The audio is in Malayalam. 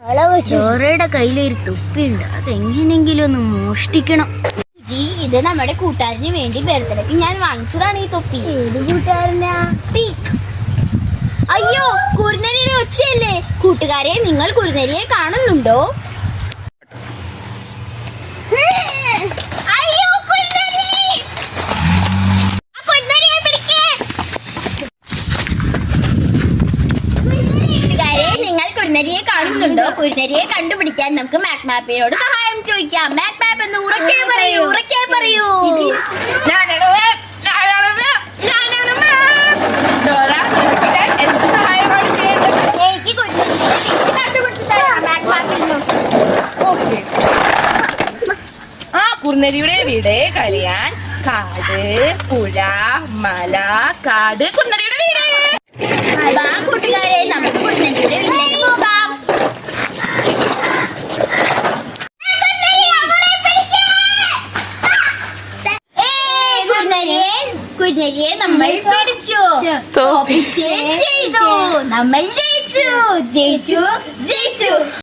ഡോറയുടെ കയ്യിലൊരു തൊപ്പിയുണ്ട്, അതെങ്ങനെങ്കിലും ഒന്ന് മോഷ്ടിക്കണം. ഇത് നമ്മുടെ കൂട്ടുകാരന് വേണ്ടി ബർത്ത്ഡേക്ക് ഞാൻ വാങ്ങിച്ചതാണ് ഈ തൊപ്പി. ഏത് കൂട്ടുകാരനാ? അയ്യോ, കുറുനരിയുടെ ഒച്ചയല്ലേ. കൂട്ടുകാരെ, നിങ്ങൾ കുറുനരിയെ കാണുന്നുണ്ടോ? അയ്യോ, കുറുനരി! ആ കുറുനരിയെ പിടിക്ക്. കൂട്ടുകാരെ, നിങ്ങൾ കുറുനരിയെ കാണുന്നുണ്ടോ? കുറുനരിയെ കണ്ടുപിടിക്കാൻ നമുക്ക് മാക് മാപ്പിനോട് സഹായം ചോദിക്കാം. മാക് മാപ്പ് എന്ന് ഉറക്കെ പറയൂ, ഉറക്കെ പറയൂ. കുറുനരിയുടെ വീട് കഴിയാൻ കാട്, പുഴ, മല, കാട്, കുറുനരിയുടെ വീട്. കൂട്ടുകാരെ, നമുക്ക് കുറുനരിയുടെ വീട്ടിലേക്ക് പോകാം. കുറുനരിയെ നമ്മൾ പിടിച്ചു, തോൽപ്പിച്ചേ ചെയ്തു. നമ്മൾ ജയിച്ചു, ജയിച്ചു, ജയിച്ചു.